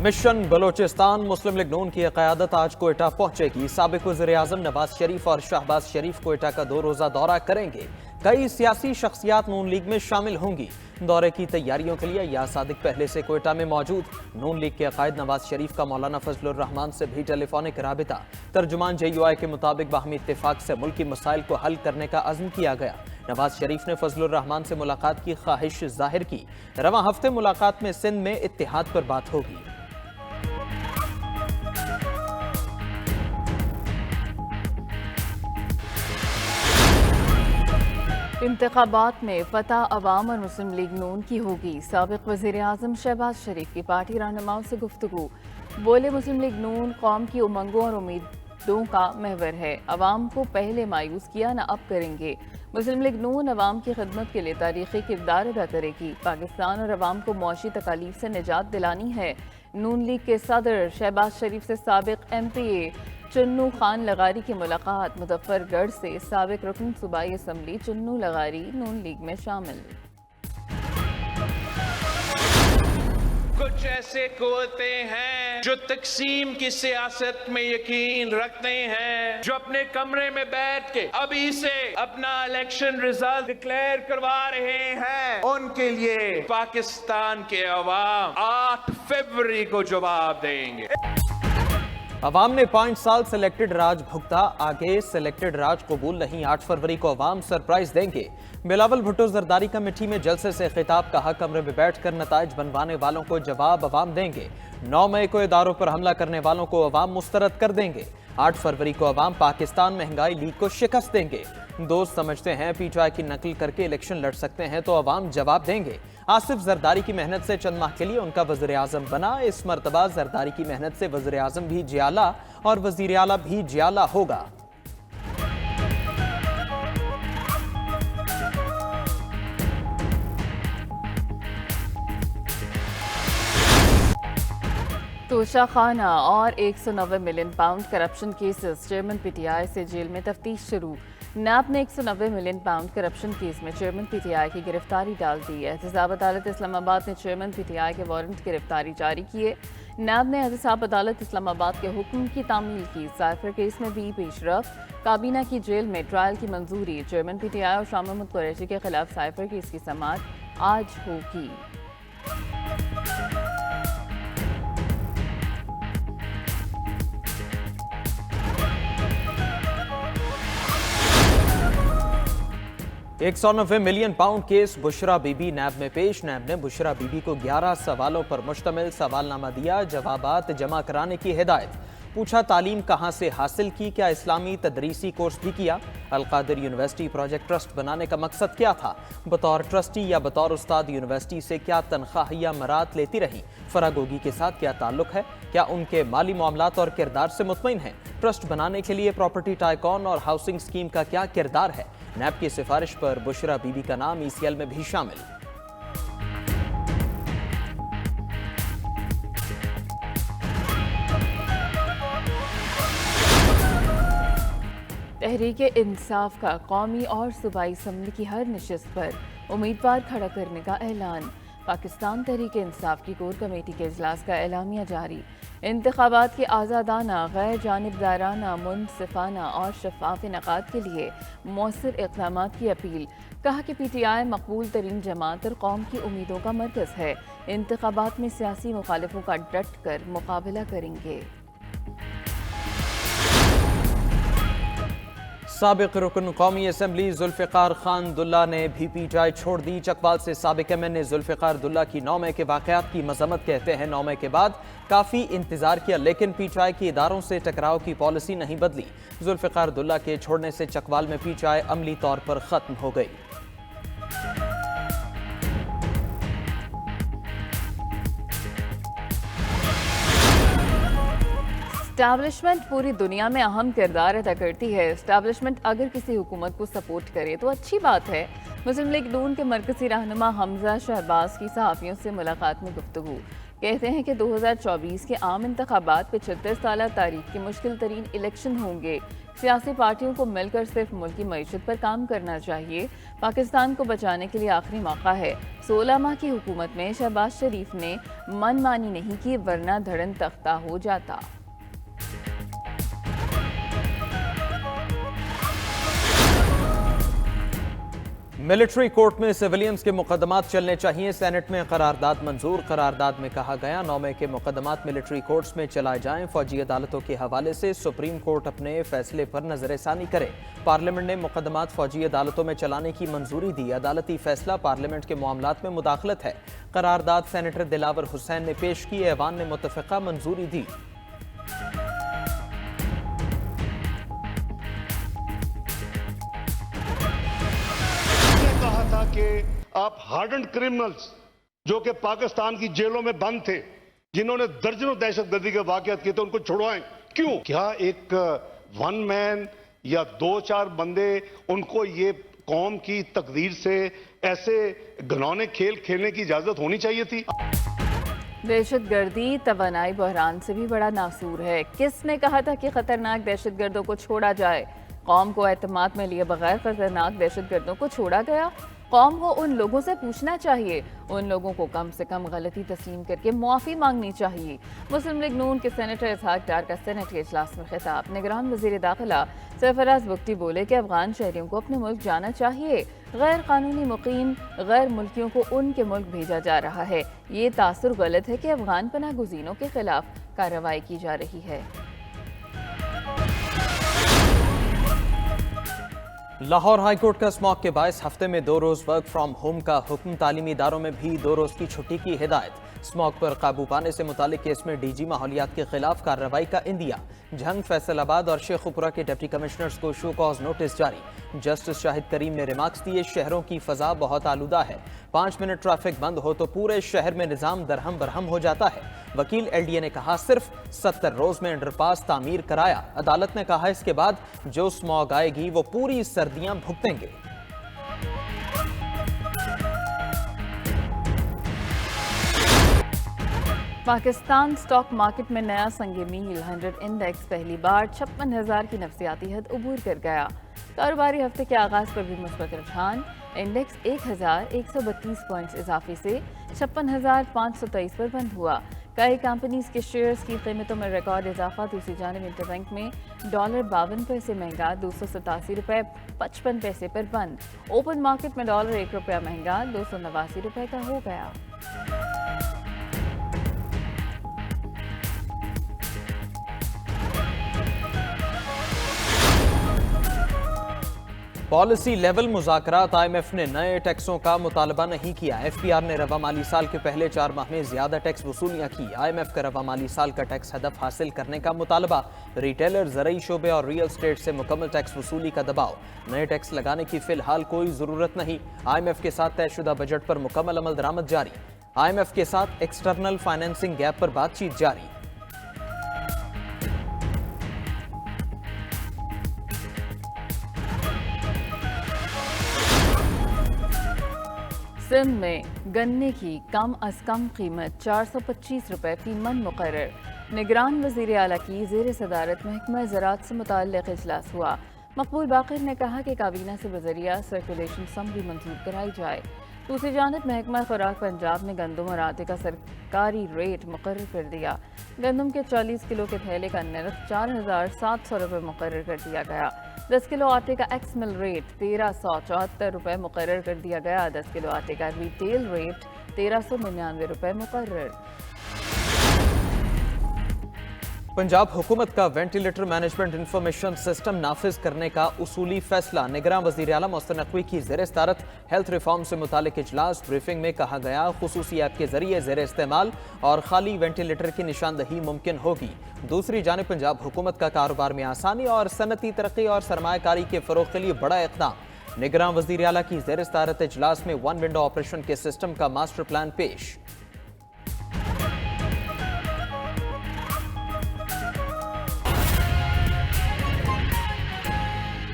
Mission Balochistan मुस्लिम league नून की क़यादत आज कोयटा पहुंचेगी। साबिक़ वज़ीर-ए-आज़म नवाज शरीफ और शहबाज शरीफ कोयटा का 2 रोज़ा दौरा करेंगे। कई सियासी शख्सियात नून लीग में शामिल होंगी। दौरे की तैयारियों के लिए या सादिक पहले से कोयटा में मौजूद। नून लीग के कायद नवाज शरीफ का मौलाना फजलुर रहमान से भी टेलीफोनिक राबिता। तर्जुमान JUI के मुताबिक बाहमी इत्तेफाक से मुल्की मसाइल को हल करने का अज़्म किया गया। नवाज शरीफ ने फजलुर रहमान से मुलाकात की ख्वाहिश जाहिर की। रवां हफ्ते मुलाकात में सिंध में इत्तेहाद पर बात होगी। इंतखाबात में फतह अवाम और मुस्लिम लीग नून की होगी। साबिक़ वज़ीर-ए-आज़म शहबाज शरीफ की पार्टी रहनुमाओं से गुफ्तगू। बोले, मुस्लिम लीग नून कौम की उमंगों और उम्मीदों का महवर है। अवाम को पहले मायूस किया, न अब करेंगे। मुस्लिम लीग नून अवाम की खिदमत के लिए तारीखी किरदार अदा करेगी। पाकिस्तान और अवाम को मौशी तकालीफ से निजात दिलानी है। नून लीग के सदर शहबाज शरीफ से साबिक़ MPA चुन्नू खान लगारी की मुलाकात। मुजफ्फरगढ़ से साबिक़ रुकन सूबाई असम्बली चुन्नू लगारी नून लीग में शामिल। कुछ ऐसे कुव्वतें हैं जो तकसीम की सियासत में यकीन रखते हैं, जो अपने कमरे में बैठ के अभी से अपना इलेक्शन रिजल्ट डिक्लेयर करवा रहे हैं। उनके लिए पाकिस्तान के अवाम 8 फरवरी को जवाब देंगे। अवाम ने 5 साल सिलेक्टेड राज भुगता, आगे सिलेक्टेड राज कबूल नहीं। 8 फरवरी को अवाम सरप्राइज देंगे। बिलावल भुट्टो जरदारी कमेटी में जलसे से खिताब, कहा कमरे में बैठकर नताइज बनवाने वालों को जवाब अवाम देंगे। 9 मई को इदारों पर हमला करने वालों को अवाम मुस्तरद कर देंगे। 8 फरवरी को अवाम पाकिस्तान महंगाई लीग को शिकस्त देंगे। दोस्त समझते हैं PTI की नकल करके इलेक्शन लड़ सकते हैं तो अवाम जवाब देंगे। आसिफ जरदारी की मेहनत से चंद माह के लिए उनका वज़ीर-ए-आज़म बना। इस मरतबा जरदारी की मेहनत से वज़ीर-ए-आज़म भी जियाला और वज़ीर आला भी जियाला होगा। तोशा खाना और 190 million pound corruption cases. Chairman PTI से जेल में तफ्तीश शुरू। नैब ने 190 मिलियन पाउंड करप्शन केस में चेयरमैन PTI की गिरफ्तारी डाल दी है। एहतसाब अदालत इस्लामाबाद ने चेयरमैन PTI के वारंट गिरफ्तारी जारी किए। नैब ने एहतसाब अदालत इस्लामाबाद के हुक्म की तामील की। साइफर केस में भी पेशरफ। काबीना की जेल में ट्रायल की मंजूरी। चेयरमैन PTI और शाह महमूद कुरैशी के खिलाफ साइफर केस की समाअत आज होगी। £190 मिलियन केस बुशरा बीबी नैब में पेश। नैब ने बुशरा बीबी को 11 सवालों पर मुश्तमिल सवालनामा दिया। जवाबात जमा कराने की हिदायत। पूछा, तालीम कहाँ से हासिल की, क्या इस्लामी तदरीसी कोर्स भी किया। अलकादिर यूनिवर्सिटी प्रोजेक्ट ट्रस्ट बनाने का मकसद क्या था। बतौर ट्रस्टी या बतौर उस्ताद यूनिवर्सिटी से क्या तनख्वाह या मरात लेती रही। फरागोगी के साथ क्या ताल्लुक है, क्या उनके माली मामलात और किरदार से मुतमईन हैं। ट्रस्ट बनाने के लिए प्रॉपर्टी टाइकॉन और हाउसिंग स्कीम का क्या किरदार है। नैब की सिफारिश पर बुशरा बीबी का नाम ECL में भी शामिल। तहरीक इंसाफ का कौमी और सूबाई असम्बली की हर नशिस्त पर उम्मीदवार खड़ा करने का ऐलान। पाकिस्तान तहरीक इंसाफ की कोर कमेटी के इजलास का एलामिया जारी। इंतखाबात के आज़ादाना, गैर जानिबदाराना, मुनसिफाना और शफाफ इनेकाद के लिए मौसर इक़दामात की अपील। कहा कि PTI मकबूल तरीन जमात और कौम की उम्मीदों का मरकज़ है। इंतखाबात में सियासी मुखालिफों का डट कर मुकाबला करेंगे। साबिक रुकन कौमी असम्बली जुल्फ़िकार खान दुल्ला ने भी PTI छोड़ दी। चकवाल से साबिक MNA जुल्फ़िकार दुल्ला की 9 मई के वाक़यात की मज़म्मत कहते हैं। 9 मई के बाद काफ़ी इंतज़ार किया लेकिन PTI की इदारों से टकराव की पॉलिसी नहीं बदली। जुल्फ़िकार दुल्ला के छोड़ने से चकवाल में PTI अमली तौर पर ख़त्म हो गई। एस्टैब्लिशमेंट पूरी दुनिया में अहम किरदार अदा करती है। एस्टैब्लिशमेंट अगर किसी हुकूमत को सपोर्ट करे तो अच्छी बात है। मुस्लिम लीग नून के मरकज़ी रहनुमा हमजा शहबाज की सहाफ़ियों से मुलाकात में गुफ्तगू। कहते हैं कि 2024 के आम इंतखाबात 75 साल तारीख की मुश्किल तरीन इलेक्शन होंगे। सियासी पार्टियों को मिलकर सिर्फ मुल्क की मईशत पर काम करना चाहिए। पाकिस्तान को बचाने के लिए आखिरी मौका है। 16 माह की हुकूमत में शहबाज शरीफ ने मनमानी नहीं की, वरना धड़न तख्ता हो जाता। मिलिट्री कोर्ट में सिविलियंस के मुकदमात चलने चाहिए, सेनेट में करारदाद मंजूर। करारदाद में कहा गया 9 मई के मुकदमात मिलिट्री कोर्ट्स में चलाए जाएं। फौजी अदालतों के हवाले से सुप्रीम कोर्ट अपने फैसले पर नजरसानी करे। पार्लियामेंट ने मुकदमात फौजी अदालतों में चलाने की मंजूरी दी। अदालती फैसला पार्लियामेंट के मामलात में मुदाखलत है। करारदाद सेनेटर दिलावर हुसैन ने पेश की, ऐवान ने मुत्तफिका मंजूरी दी। था कि आप हार्डन्ड क्रिमिनल्स जो कि पाकिस्तान की जेलों में बंद थे, जिन्होंने दर्जनों दहशतगर्दी के वाकयात किए थे, उनको छुड़वाएं। क्यों? क्या एक वन मैन या 2-4 बंदे उनको ये कौम की तकदीर से ऐसे घिनौने खेल खेलने की इजाजत होनी चाहिए थी? दहशतगर्दी तवानाई बहरान से भी बड़ा नासूर है। किसने कहा था कि खतरनाक दहशतगर्दों को छोड़ा जाए? कौम को एतमाद में लिए बगैर खतरनाक दहशतगर्दों को छोड़ा गया। कौम को उन लोगों से पूछना चाहिए, उन लोगों को कम से कम गलती तस्लीम करके मुआफ़ी मांगनी चाहिए। मुस्लिम लीग नून के सेनेटर इसहाक डार का सेनेट के इजलास में खिताब। निगरान वज़ीर दाखिला सरफराज बुख्ती बोले कि अफगान शहरियों को अपने मुल्क जाना चाहिए। गैर कानूनी मुकीम गैर मुल्कियों को उनके मुल्क भेजा जा रहा है। ये तासुर गलत है कि अफगान पनाह गुज़ीनों के खिलाफ कार्रवाई की जा रही है। लाहौर हाईकोर्ट का स्मॉग के बायस हफ्ते में 2 रोज वर्क फ्रॉम होम का हुक्म। तालीमी इदारों में भी 2 रोज की छुट्टी की हिदायत। स्मॉग पर काबू पाने से मुतालिक केस में डीजी माहौलियात के खिलाफ कार्रवाई का इंदिया। झंग, फैसलाबाद और शेखुपुरा के डिप्टी कमिश्नर्स को शो कॉज नोटिस जारी। जस्टिस शाहिद करीम ने रिमार्क्स दिए, शहरों की फजा बहुत आलूदा है। 5 मिनट ट्रैफिक बंद हो तो पूरे शहर में निजाम दरहम बरहम हो जाता है। वकील LDA ने कहा सिर्फ 70 रोज में अंडरपास तामीर कराया। अदालत ने कहा इसके बाद जो स्मॉग आएगी वो पूरी सर्दियां भुगतेंगे। पाकिस्तान स्टॉक मार्केट में नया संग मील 100 इंडेक्स पहली बार 56,000 की नफसियाती हद अबूर कर गया। कारोबारी हफ्ते के आगाज पर भी मुस्बत रुझान। इंडेक्स 1,132 पॉइंट्स इजाफे से 56,523 पर बंद हुआ। कई कंपनीज के शेयर्स की कीमतों में रिकॉर्ड इजाफा। दूसरी जानिब इंटरबैंक में $52 महंगा 287 रुपये 55 पैसे पर बंद। ओपन मार्केट में $1 रुपया महंगा 289 रुपये का हो गया। Policy level मुज़ाकरात। IMF ने नए टैक्सों का मुतालबा नहीं किया। FPR ने रवा माली साल के पहले 4 माह में ज्यादा टैक्स वसूलियां की। IMF का रवा माली साल का टैक्स हदफ हासिल करने का मुतालबा। रिटेलर, ज़रई शोबे और रियल स्टेट से मुकम्मल टैक्स वसूली का दबाव। नए टैक्स लगाने की फिलहाल कोई ज़रूरत नहीं। IMF के साथ तयशुदा बजट पर मुकम्मल अमल दरामद जारी। IMF के साथ एक्सटर्नल फाइनेंसिंग गैप पर बातचीत जारी। सिंध में गन्ने की कम अज कम कीमत 425 रुपये फी मन मुकर्रर। निगरान वज़ीर आला की ज़ेर सदारत महकमा ज़राअत से मुताल्लिक़ इजलास हुआ। मकबूल बाक़िर ने कहा कि काबीना से बज़रिया सर्कुलेशन समरी मंजूर कराई जाए। दूसरी जानिब महकमा खुराक पंजाब ने गंदम और आटे का सरकारी रेट मुकर्रर कर दिया। गंदम के 40 किलो के थैले का नर्ख 4,700 रुपये मुकर्रर कर दिया गया। 10 किलो आटे का एक्स मिल रेट 1,374 रुपये मुकर्रर कर दिया गया। 10 किलो आटे का रिटेल रेट 1,399 रुपये मुकर्रर। पंजाब हुकूमत का वेंटिलेटर मैनेजमेंट इंफॉर्मेशन सिस्टम नाफिज करने का उसूली फैसला। निगरान वज़ीर आला मोहसिन नकवी की ज़ेर सदारत हेल्थ रिफॉर्म से मुतालिक इजलास। ब्रीफिंग में कहा गया खुसूसी ऐप के जरिए ज़ेर इस्तेमाल और खाली वेंटिलेटर की निशानदही मुमकिन होगी। दूसरी जानिब पंजाब हुकूमत का कारोबार में आसानी और सनती तरक्की और सरमायाकारी के फ़रोग़ के लिए बड़ा इक़दाम। निगरान वज़ीर आला की ज़ेर सदारत इजलास में 1 विंडो ऑपरेशन के सिस्टम का मास्टर प्लान पेश।